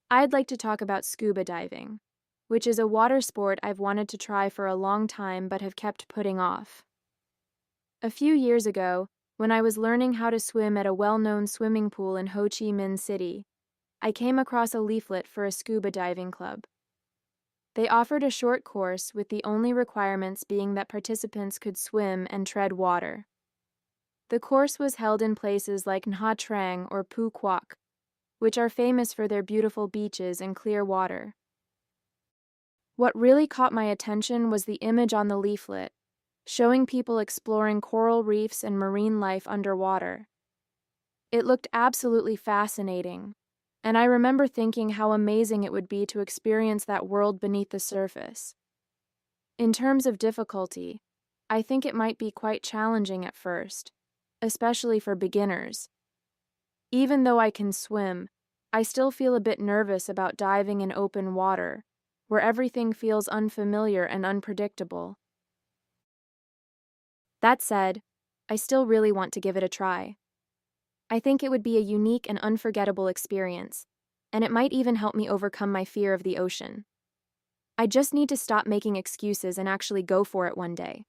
I'd like to talk about scuba diving, which is a water sport I've wanted to try for a long time but have kept putting off. A few years ago, when I was learning how to swim at a well-known swimming pool in Ho Chi Minh City, I came across a leaflet for a scuba diving club. They offered a short course with the only requirements being that participants could swim and tread water. The course was held in places like Nha Trang or Phu Quoc, which are famous for their beautiful beaches and clear water. What really caught my attention was the image on the leaflet, showing people exploring coral reefs and marine life underwater. It looked absolutely fascinating, and I remember thinking how amazing it would be to experience that world beneath the surface. In terms of difficulty, I think it might be quite challenging at first, especially for beginners. Even though I can swim, I still feel a bit nervous about diving in open water, where everything feels unfamiliar and unpredictable. That said, I still really want to give it a try. I think it would be a unique and unforgettable experience, and it might even help me overcome my fear of the ocean. I just need to stop making excuses and actually go for it one day.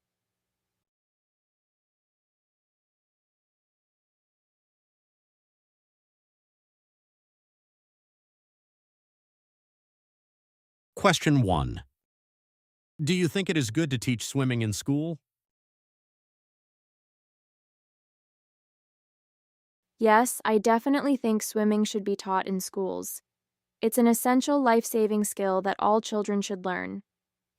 Question 1. Do you think it is good to teach swimming in school? Yes, I definitely think swimming should be taught in schools. It's an essential life-saving skill that all children should learn,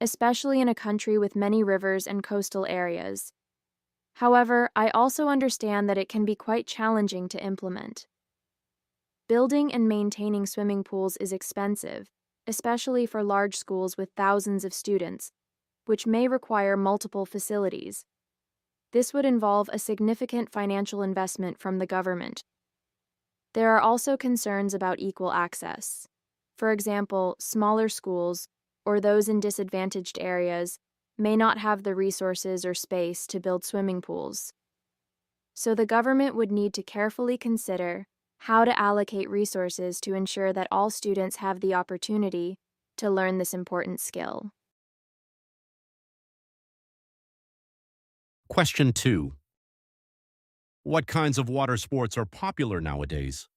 especially in a country with many rivers and coastal areas. However, I also understand that it can be quite challenging to implement. Building and maintaining swimming pools is expensive, especially for large schools with thousands of students, which may require multiple facilities. This would involve a significant financial investment from the government. There are also concerns about equal access. For example, smaller schools, or those in disadvantaged areas, may not have the resources or space to build swimming pools. So the government would need to carefully consider how to allocate resources to ensure that all students have the opportunity to learn this important skill. Question 2. What kinds of water sports are popular nowadays?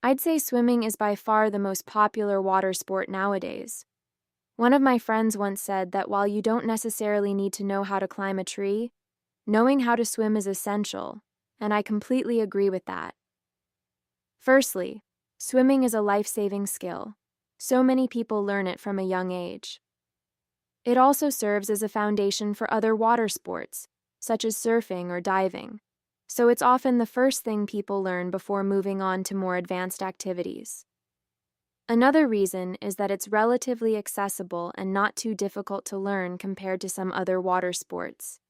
I'd say swimming is by far the most popular water sport nowadays. One of my friends once said that while you don't necessarily need to know how to climb a tree, knowing how to swim is essential, and I completely agree with that. Firstly, swimming is a life-saving skill. So many people learn it from a young age. It also serves as a foundation for other water sports, such as surfing or diving, so it's often the first thing people learn before moving on to more advanced activities. Another reason is that it's relatively accessible and not too difficult to learn compared to some other water sports.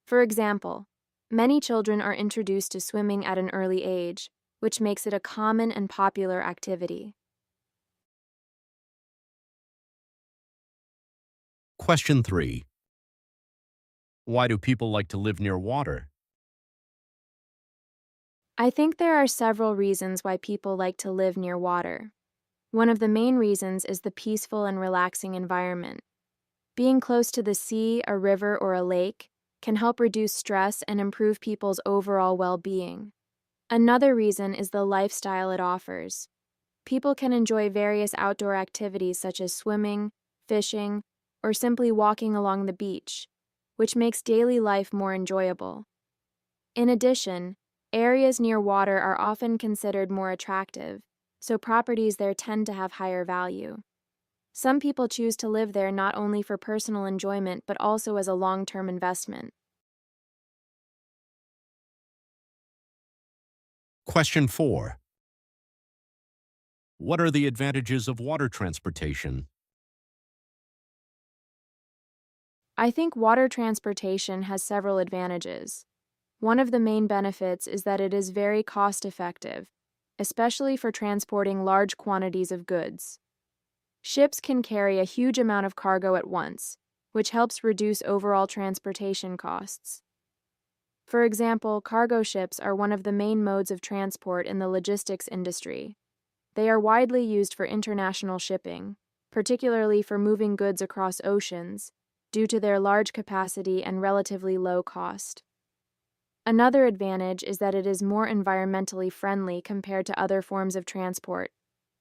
For example, many children are introduced to swimming at an early age, which makes it a common and popular activity. Question 3. Why do people like to live near water? I think there are several reasons why people like to live near water. One of the main reasons is the peaceful and relaxing environment. Being close to the sea, a river, or a lake can help reduce stress and improve people's overall well-being. Another reason is the lifestyle it offers. People can enjoy various outdoor activities such as swimming, fishing, or simply walking along the beach, which makes daily life more enjoyable. In addition, areas near water are often considered more attractive, so properties there tend to have higher value. Some people choose to live there not only for personal enjoyment but also as a long-term investment. Question 4. What are the advantages of water transportation? I think water transportation has several advantages. One of the main benefits is that it is very cost-effective, especially for transporting large quantities of goods. Ships can carry a huge amount of cargo at once, which helps reduce overall transportation costs. For example, cargo ships are one of the main modes of transport in the logistics industry. They are widely used for international shipping, particularly for moving goods across oceans, due to their large capacity and relatively low cost. Another advantage is that it is more environmentally friendly compared to other forms of transport,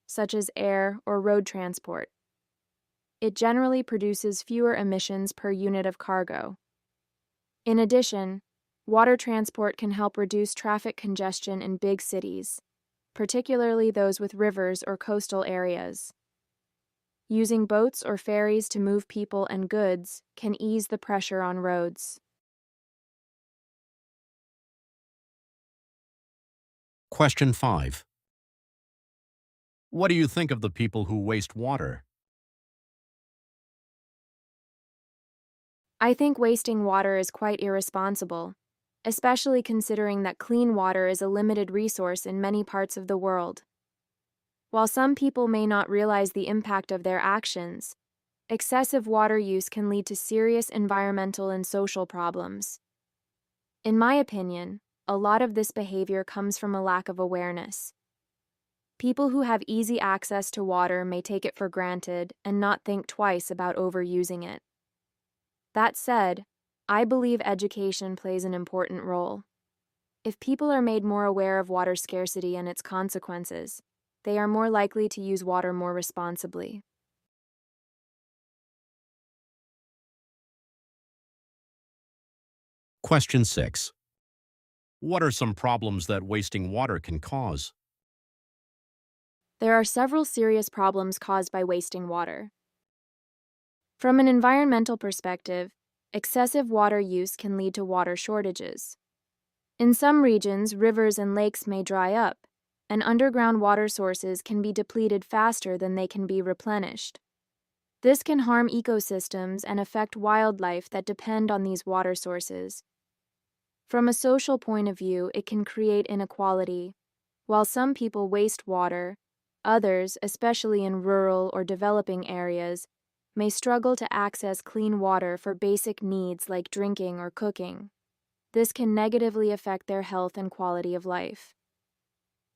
such as air or road transport. It generally produces fewer emissions per unit of cargo. In addition, water transport can help reduce traffic congestion in big cities, particularly those with rivers or coastal areas. Using boats or ferries to move people and goods can ease the pressure on roads. Question 5. What do you think of the people who waste water? I think wasting water is quite irresponsible, especially considering that clean water is a limited resource in many parts of the world. While some people may not realize the impact of their actions, excessive water use can lead to serious environmental and social problems. In my opinion, a lot of this behavior comes from a lack of awareness. People who have easy access to water may take it for granted and not think twice about overusing it. That said, I believe education plays an important role. If people are made more aware of water scarcity and its consequences, they are more likely to use water more responsibly. Question 6. What are some problems that wasting water can cause? There are several serious problems caused by wasting water. From an environmental perspective, excessive water use can lead to water shortages. In some regions, rivers and lakes may dry up, and underground water sources can be depleted faster than they can be replenished. This can harm ecosystems and affect wildlife that depend on these water sources. From a social point of view, it can create inequality. While some people waste water, others, especially in rural or developing areas, may struggle to access clean water for basic needs like drinking or cooking. This can negatively affect their health and quality of life.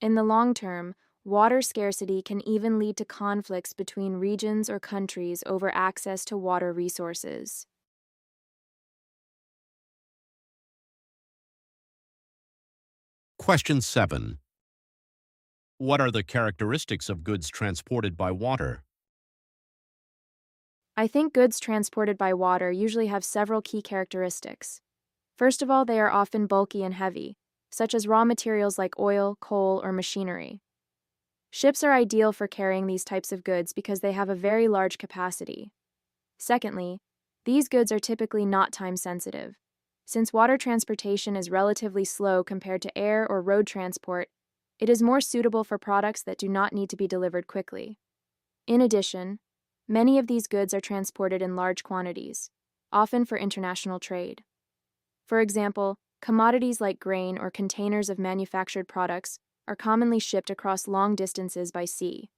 In the long term, water scarcity can even lead to conflicts between regions or countries over access to water resources. Question 7. What are the characteristics of goods transported by water? I think goods transported by water usually have several key characteristics. First of all, they are often bulky and heavy, such as raw materials like oil, coal, or machinery. Ships are ideal for carrying these types of goods because they have a very large capacity. Secondly, these goods are typically not time-sensitive. Since water transportation is relatively slow compared to air or road transport, it is more suitable for products that do not need to be delivered quickly. In addition, many of these goods are transported in large quantities, often for international trade. For example, commodities like grain or containers of manufactured products are commonly shipped across long distances by sea.